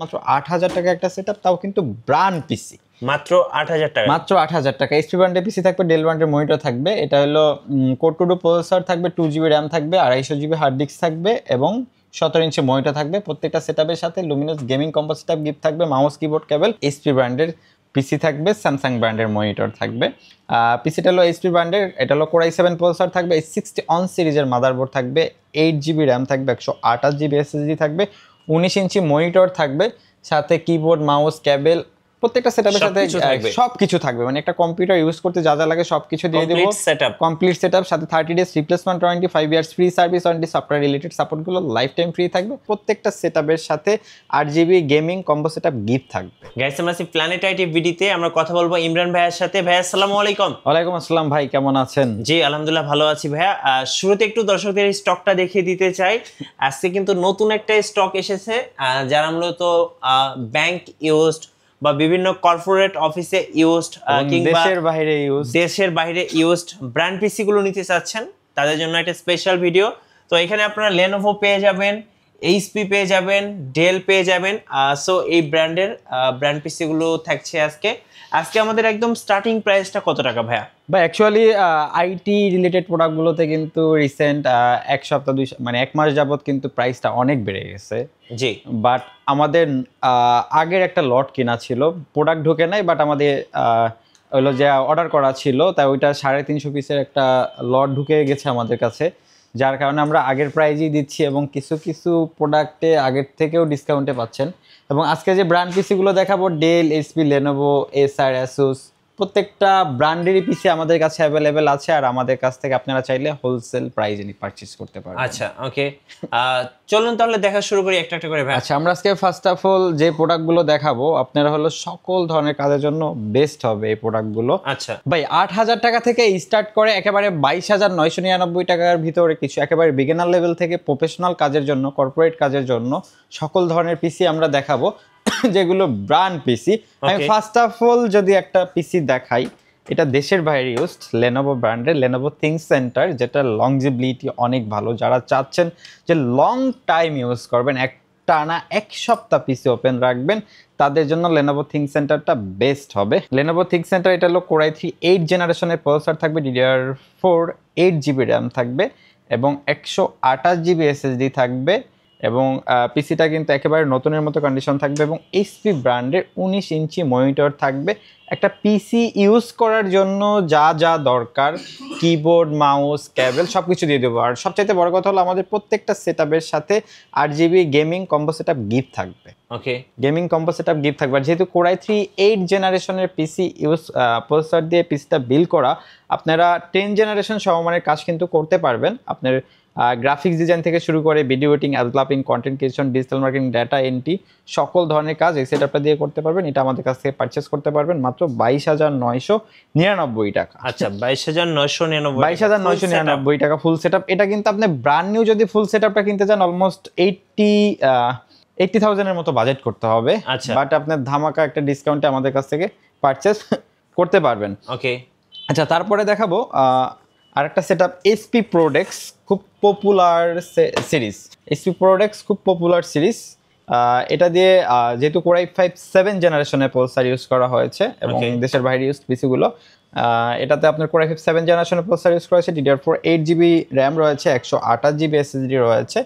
মাত্র ৮,০০০ টাকা একটা সেটআপ, তাও কিন্তু ব্র্যান্ড পিসি। মাত্র ৮,০০০ টাকা, মাত্র ৮,০০০ টাকা। এইচপি ব্র্যান্ডের পিসি থাকবে, ডেল ব্র্যান্ডের মনিটর থাকবে। এটা হলো কোর টু ডু প্রসেসর থাকবে, 2GB র্যাম থাকবে, 250GB হার্ড ডিস্ক থাকবে এবং 17 ইঞ্চি মনিটর থাকবে। প্রত্যেকটা সেটআপের সাথে Luminous gaming combo setup gift থাকবে, মাউস কিবোর্ড কেবল। এইচপি ব্র্যান্ডের পিসি থাকবে, স্যামসাং ব্র্যান্ডের মনিটর থাকবে। পিসিটা হলো এইচপি ব্র্যান্ডের, এটা হলো কোর i7 প্রসেসর থাকবে, 60 অন সিরিজের মাদারবোর্ড থাকবে, 8GB র্যাম থাকবে, 128GB এসএসডি থাকবে, 19 ইঞ্চি মনিটর থাকবে, সাথে কিবোর্ড মাউস কেবল। প্রত্যেকটা সেটআপের সাথে সবকিছু থাকবে, মানে একটা কম্পিউটার ইউজ করতে যা যা লাগে সবকিছু দিয়ে দেবো। কমপ্লিট সেটআপ, সাথে 30 days replacement warranty, 5 years free service warranty, software related সাপোর্টগুলো লাইফ টাইম ফ্রি থাকবে। প্রত্যেকটা সেটআপের সাথে 8GB gaming combo setup gift থাকবে। গাইস, আমরা আছি প্ল্যানেট আইটি ভিডিওতে। আমরা কথা বলবো ইমরান ভাইয়ের সাথে। ভাই আসসালামু আলাইকুম। ওয়ালাইকুম আসসালাম ভাই, কেমন আছেন? জি আলহামদুলিল্লাহ ভালো আছি ভাইয়া। শুরুতে একটু দর্শকদের স্টকটা দেখিয়ে দিতে চাই। আজকে কিন্তু নতুন একটা স্টক এসেছে, যারা মূলত ব্যাংক ইউজড বা বিভিন্ন কর্পোরেট অফিসে ইউজড কিংবা দেশের বাইরে ইউজড ব্র্যান্ড পিসি গুলো নিতে চাচ্ছেন, তাদের জন্য একটা স্পেশাল ভিডিও। তো এখানে আপনারা লেনোভো পেয়ে যাবেন, এইচপি পেয়ে যাবেন, ডেল পেয়ে যাবেন। সো এই ব্র্যান্ডের ব্র্যান্ড পিসি গুলো থাকছে আজকে আমাদের একদম স্টার্টিং প্রাইসটা কত টাকা ভাইয়া? বা অ্যাকচুয়ালি আইটি রিলেটেড প্রোডাক্টগুলোতে কিন্তু রিসেন্ট এক সপ্তাহ মানে এক মাস যাবত কিন্তু প্রাইসটা অনেক বেড়ে গেছে। জি, বাট আমাদের আগের একটা লট কেনা ছিল, প্রোডাক্ট ঢোকে নাই, বাট আমাদের হলো যে অর্ডার করা ছিল, তাই ওইটা 350 পিসের একটা লট ঢুকে গেছে আমাদের কাছে, যার কারণে আমরা আগের প্রাইজেই দিচ্ছি এবং কিছু কিছু প্রোডাক্টে আগের থেকেও ডিসকাউন্টে পাচ্ছেন। এবং আজকে যে ব্র্যান্ড পিসিগুলো দেখাবো, ডেল, এইচপি, লেনোভো, এসার, অ্যাসুস, প্রত্যেকটা ব্র্যান্ডেরই পিসি আমাদের কাছে অ্যাভেলেবেল আছে। আর আমাদের কাছ থেকে আপনারা চাইলে হোলসেল প্রাইজে পারচেজ করতে পারবেন। আচ্ছা, ওকে, চলুন তাহলে দেখা শুরু করি একটা একটা করে ভাই। আচ্ছা, আমরা আজকে ফার্স্ট অফ অল যে প্রোডাক্টগুলো দেখাবো, আপনারা হলো সকল ধরনের কাজের জন্য বেস্ট হবে এই প্রোডাক্টগুলো। আচ্ছা ভাই, 8,000 টাকা থেকে স্টার্ট করে একেবারে 22,999 টাকার ভিতরে কিছু একেবারে বিগিনার লেভেল থেকে প্রফেশনাল কাজের জন্য, কর্পোরেট কাজের জন্য সকল ধরনের পিসি আমরা দেখাবো, যেগুলো ব্র্যান্ড পিসি। আমি ফার্স্ট অফ অল যদি একটা পিসি দেখাই, এটা দেশের বাইরে ইউজড লেনোভো ব্র্যান্ডের লেনোভো থিংস সেন্টার, যেটা লংজিবিলিটি অনেক ভালো। যারা চাচ্ছেন যে লং টাইম ইউজ করবেন, টানা এক সপ্তাহ পিসি ওপেন রাখবেন, তাদের জন্য লেনোভো থিংস সেন্টারটা বেস্ট হবে। লেনোভো থিংস সেন্টার, এটা হলো কোর i3 8 জেনারেশনের প্রসেসর থাকবে, DDR4 8GB র্যাম থাকবে এবং 128GB এসএসডি থাকবে। এবং পিসিটা কিন্তু একেবারে নতুনের মতো কন্ডিশন থাকবে এবং এইচপি ব্র্যান্ডের 19 ইঞ্চি মনিটর থাকবে। একটা পিসি ইউজ করার জন্য যা যা দরকার, কিবোর্ড, মাউস, কেবল সব কিছু দিয়ে দেবো। আর সবচাইতে বড় কথা হলো, আমাদের প্রত্যেকটা সেটআপের সাথে 8GB gaming combo setup gift থাকবে। ওকে, গেমিং কম্বো সেটআপ গিফট থাকবে। আর যেহেতু কোর i3 8 জেনারেশনের পিসি ইউজ প্রসেসর দিয়ে পিসিটা বিল্ড করা, আপনারা 10 জেনারেশন সমমানের কাজ কিন্তু করতে পারবেন। আপনার গ্রাফিক্স ডিজাইন থেকে শুরু করে video editing, developing, content creation, digital marketing, data entry, সকল ধরনের কাজ এই সেটআপটা দিয়ে করতে পারবেন। এটা আমাদের কাছ থেকে পারচেস করতে পারবেন মাত্র 22,999 টাকা। আচ্ছা, 22,999 টাকা ফুল সেটআপ। এটা কিন্তু আপনি ব্র্যান্ড নিউ যদি ফুল সেটআপটা কিনতে চান, অলমোস্ট 80,000 এর মতো বাজেট করতে হবে। বাট আপনার ধামাকা একটা ডিসকাউন্টে আমাদের কাছ থেকে পারচেস করতে পারবেন। ওকে, আচ্ছা, তারপরে দেখাবো আরেকটা সেটআপ, এইচপি প্রোডেক্স, খুব পপুলার সিরিজ। এইচপি প্রোডেক্স খুব পপুলার সিরিজ। এটা দিয়ে যেহেতু কোর i5 7 জেনারেশনের প্রসেসর ইউজ করা হয়েছে এবং দেশের বাইরে ইউজ পিসিগুলো, এটাতে আপনার কোর i5 7 জেনারেশনের প্রসেসর ইউজ করা হয়েছে, DDR4 8GB র্যাম রয়েছে, 128GB এসএসডি রয়েছে।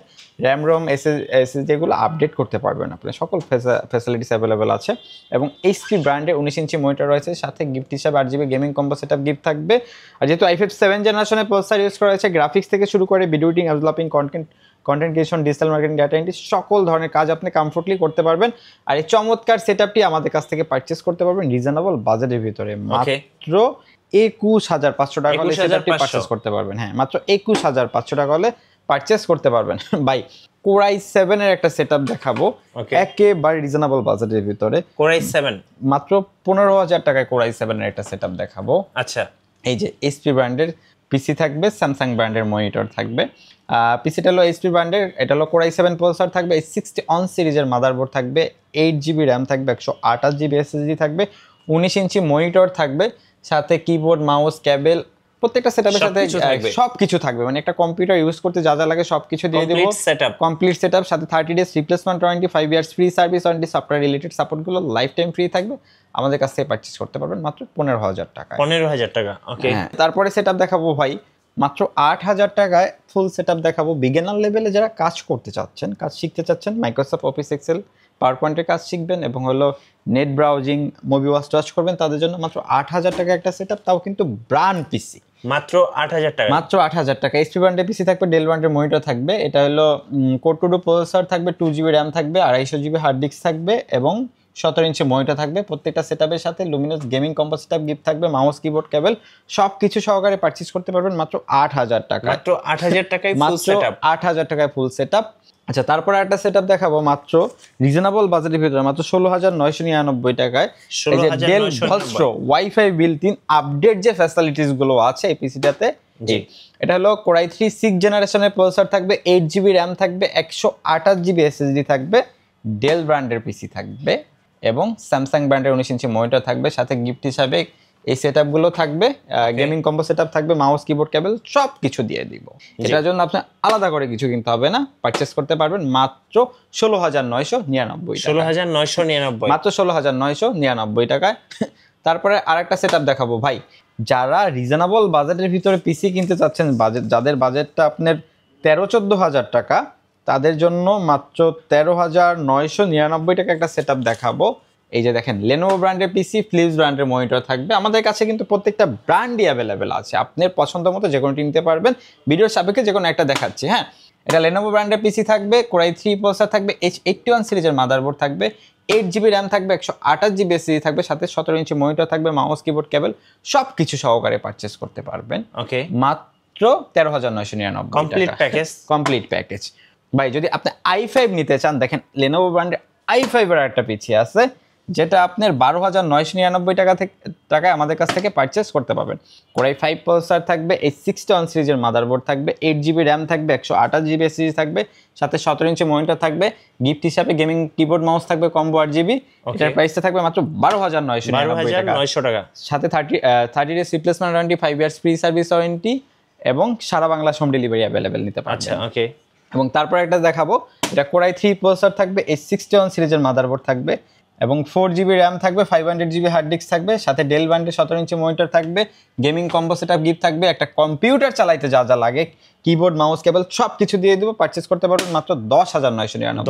র্যাম রোম এসএসডি এগুলো আপডেট করতে পারবেন, আপনার সকল ফ্যাসিলিটিস অ্যাভেলেবেল আছে। এবং এইচপি ব্র্যান্ডের 19 ইঞ্চি মনিটর রয়েছে, সাথে গিফট হিসাবে 8GB gaming combo setup gift থাকবে। আর যেহেতু i5 7 জেনারেশনের প্রসেসর ইউজ করা হয়েছে, গ্রাফিক্স থেকে শুরু করে video editing, developing, content creation, digital marketing, data entry, সকল ধরনের কাজ আপনি কমফোর্টলি করতে পারবেন। আর এই চমৎকার সেটআপটি আমাদের কাছ থেকে পারচেস করতে পারবেন রিজনেবল বাজেটের ভিতরে, মাত্র 21,500 টাকা হলে সেটআপটি পারচেস করতে পারবেন। হ্যাঁ, মাত্র 21,500 টাকা হলে পারচেস করতে পারবেন। ভাই, কোর i7 এর একটা সেটআপ দেখাবো একেবারে রিজনেবল বাজেটের ভিতরে। কোর i7 মাত্র 15,000 টাকায় কোর i7 এর একটা সেটআপ দেখাবো। আচ্ছা, এই যে এইচপি ব্র্যান্ডের পিসি থাকবে, স্যামসাং ব্র্যান্ডের মনিটর থাকবে। পিসিটা হলো এইচপি ব্র্যান্ডের, এটা হলো কোর i7 প্রসেসর থাকবে, 60 অন সিরিজের মাদারবোর্ড থাকবে, 8GB র্যাম থাকবে, 128GB এসএসডি থাকবে, 19 ইঞ্চি মনিটর থাকবে, সাথে কিবোর্ড, মাউস, কেবল প্রত্যেকটা সেটআপের সাথে সবকিছু থাকবে। সবকিছু থাকবে, মানে একটা কম্পিউটার ইউজ করতে যা যা লাগে সবকিছু দিয়ে দেব। Complete setup. কমপ্লিট সেটআপ, সাথে 30 days replacement warranty, 5 years free service warranty, software related সাপোর্টগুলো লাইফ টাইম ফ্রি থাকবে। আমাদের কাছ থেকে পারচেজ করতে পারবেন মাত্র 15,000 টাকায়। 15,000 টাকা। ওকে, তারপরে সেটআপ দেখাবো ভাই মাত্র 8,000 টাকায়। ফুল সেটআপ দেখাবো বিগিনার লেভেলে যারা কাজ করতে চাচ্ছেন, কাজ শিখতে চাচ্ছেন, মাইক্রোসফট অফিস এক্সেল পাওয়ার পয়েন্টের কাজ শিখবেন এবং হলো net browsing, movie watch touch করবেন, তাদের জন্য মাত্র 8,000 টাকা একটা সেটআপ, তাও কিন্তু ব্র্যান্ড পিসি। মাত্র 8,000 টাকা। মাত্র 8,000 টাকা। এইচপি ব্র্যান্ডের পিসি থাকবে, ডেল ব্র্যান্ডের মনিটর থাকবে। এটা হলো কোর টু ডু প্রসেসর থাকবে, 2GB র্যাম থাকবে, 250GB হার্ড ডিস্ক থাকবে এবং 17 ইঞ্চি মনিটর থাকবে। প্রত্যেকটা সেটআপের সাথে Luminous gaming combo setup gift থাকবে, মাউস কিবোর্ড কেবল সব কিছু সহকারে পারচেজ করতে পারবেন মাত্র 8,000 টাকা। মাত্র 8,000 টাকায় ফুল মাত্র সেটআপ। 8,000 টাকায় ফুল সেটআপ। আচ্ছা, তারপরে একটা সেটআপ দেখাবো মাত্র রিজনেবল বাজেটের ভিতরে মাত্র 16,999 টাকায়। এই যে Dell 16,999 Vostro wifi built in update যে ফ্যাসিলিটিস গুলো আছে এই পিসিটাতে, জি। এটা হলো Core i3 6th জেনারেশনের প্রসেসর থাকবে, 8GB র্যাম থাকবে, 128GB SSD থাকবে, ডেল ব্র্যান্ডের পিসি থাকবে এবং স্যামসাং ব্র্যান্ডের 19 ইঞ্চি মনিটর থাকবে। সাথে গিফট হিসাবে এই সেটআপগুলো থাকবে, গেমিং কম্বো সেটআপ থাকবে, মাউস কিবোর্ড কেবল সব কিছু দিয়ে দিব। এটার জন্য আপনি আলাদা করে কিছু কিনতে হবে না, পারচেজ করতে পারবেন মাত্র 16,999 টাকা। 16,999 মাত্র 16,999 টাকায়। তারপরে আরেকটা সেটআপ দেখাবো ভাই, যারা রিজনেবল বাজেটের ভিতরে পিসি কিনতে চাচ্ছেন, যাদের বাজেটটা আপনার 13-14 হাজার টাকা, তাদের জন্য মাত্র 13,999 টাকা একটা সেটআপ দেখাবো। এই যে দেখেন, Lenovo ব্র্যান্ডের পিসি, ফিলিপস ব্র্যান্ডের মনিটর থাকবে। আমাদের কাছে কিন্তু প্রত্যেকটা ব্র্যান্ডই অ্যাভেলেবেল আছে, আপনার পছন্দ মতো যে কোনোটি নিতে পারবেন। ভিডিওর সাপেক্ষে যে কোনো একটা দেখাচ্ছি। হ্যাঁ, এটা Lenovo ব্র্যান্ডের পিসি থাকবে, Core i3 প্রসেসর থাকবে, H81 সিরিজের মাদারবোর্ড থাকবে, 8GB র্যাম থাকবে, 128GB SSD থাকবে, সাথে 17 ইঞ্চি মনিটর থাকবে, মাউস কিবোর্ড কেবল সব কিছু সহকারে পারচেস করতে পারবেন। ওকে, মাত্র 13,999 কমপ্লিট প্যাকেজ। Complete package. ভাই যদি আপনি i5 নিতে চান, দেখেন Lenovo ব্র্যান্ডের i5 এর একটা পিসি আছে যেটা আপনার 12,999 টাকায় আমাদের কাছ থেকে পারচেস করতে পারবেন। Core i5 প্রসেসর থাকবে, H61 সিরিজের মাদারবোর্ড থাকবে, 8GB র্যাম থাকবে, 128GB SSD থাকবে, সাথে 17 ইঞ্চি মনিটর থাকবে, গিফট হিসাবে গেমিং কিবোর্ড মাউস থাকবে কম্বো 8GB। এটার প্রাইসটা থাকবে মাত্র 12,999 টাকা। সাথে 30 days replacement warranty, 5 years free service warranty এবং সারা বাংলা হোম ডেলিভারি অ্যাভেলেবেল নিতে পারবেন। আচ্ছা, ওকে। এবং তারপর একটা দেখাবো, এটা Core i3 প্রসেসর থাকবে, H61 সিরিজের মাদারবোর্ড থাকবে এবং 4GB র্যাম থাকবে, 500GB হার্ড ডিস্ক থাকবে, সাথে ডেল ব্র্যান্ডের 17 ইঞ্চি মনিটর থাকবে, গেমিং কম্বো সেটআপ গিফট থাকবে, একটা কম্পিউটার চালাইতে যা যা লাগে, কিবোর্ড মাউস কেবল সব কিছু দিয়ে দেবো। পারচেজ করতে পারবেন মাত্র 10,999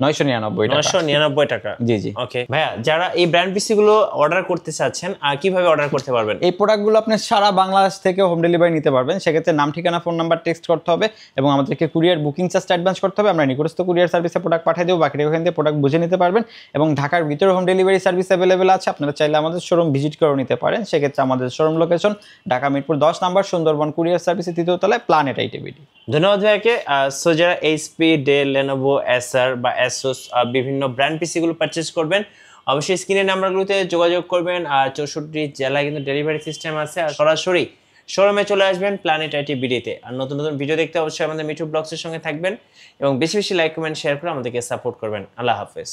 10,999 টাকা। জি জি। ওকে ভাইয়া, যারা এই ব্র্যান্ড পিসি গুলো অর্ডার করতে চাচ্ছেন কিভাবে অর্ডার করতে পারবেন? এই প্রোডাক্টগুলো আপনি সারা বাংলাদেশ থেকে হোম ডেলিভারি নিতে পারবেন। সেক্ষেত্রে নাম, ঠিকানা, ফোন নাম্বার টেক্সট করতে হবে এবং আমাদেরকে কুরিয়ার বুকিং চার্জ অ্যাডভান্স করতে হবে। আমরা নিকটস্থ কুরিয়ার সার্ভিসে প্রোডাক্ট পাঠিয়ে দেবো, বাকিটা ওখান থেকে প্রোডাক্ট বুঝে নিতে পারবেন। এবং ঢাকার ভিতরে হোম ডেলিভারি সার্ভিস অ্যাভেলেবেল আছে, আপনারা চাইলে আমাদের শোরুম ভিজিট করেও নিতে পারেন। সেক্ষেত্রে আমাদের শোরুম লোকেশন ঢাকা মিরপুর 10 নম্বর, সুন্দরবন কুরিয়ার সার্ভিসে 3য় তলায়, প্ল্যানেট আইটিভিডি। ধন্যবাদ ভাইয়াকে। সো যারা এইচপি, ডেল, লেনোভো, এসার বা অ্যাসুস বিভিন্ন ব্র্যান্ড পিসি গুলো পারচেজ করবেন, অবশ্যই স্ক্রিনের নাম্বারগুলোতে যোগাযোগ করবেন। আর 64 জেলায় কিন্তু ডেলিভারি সিস্টেম আছে। আর সরাসরি শোরুমে চলে আসবেন প্ল্যানেট আইটিভিডিতে। আর নতুন নতুন ভিডিও দেখতে অবশ্যই আমাদের মিঠু ব্লগসের সঙ্গে থাকবেন এবং বেশি বেশি লাইক, কমেন্ট, শেয়ার করে আমাদেরকে সাপোর্ট করবেন। আল্লাহ হাফেজ।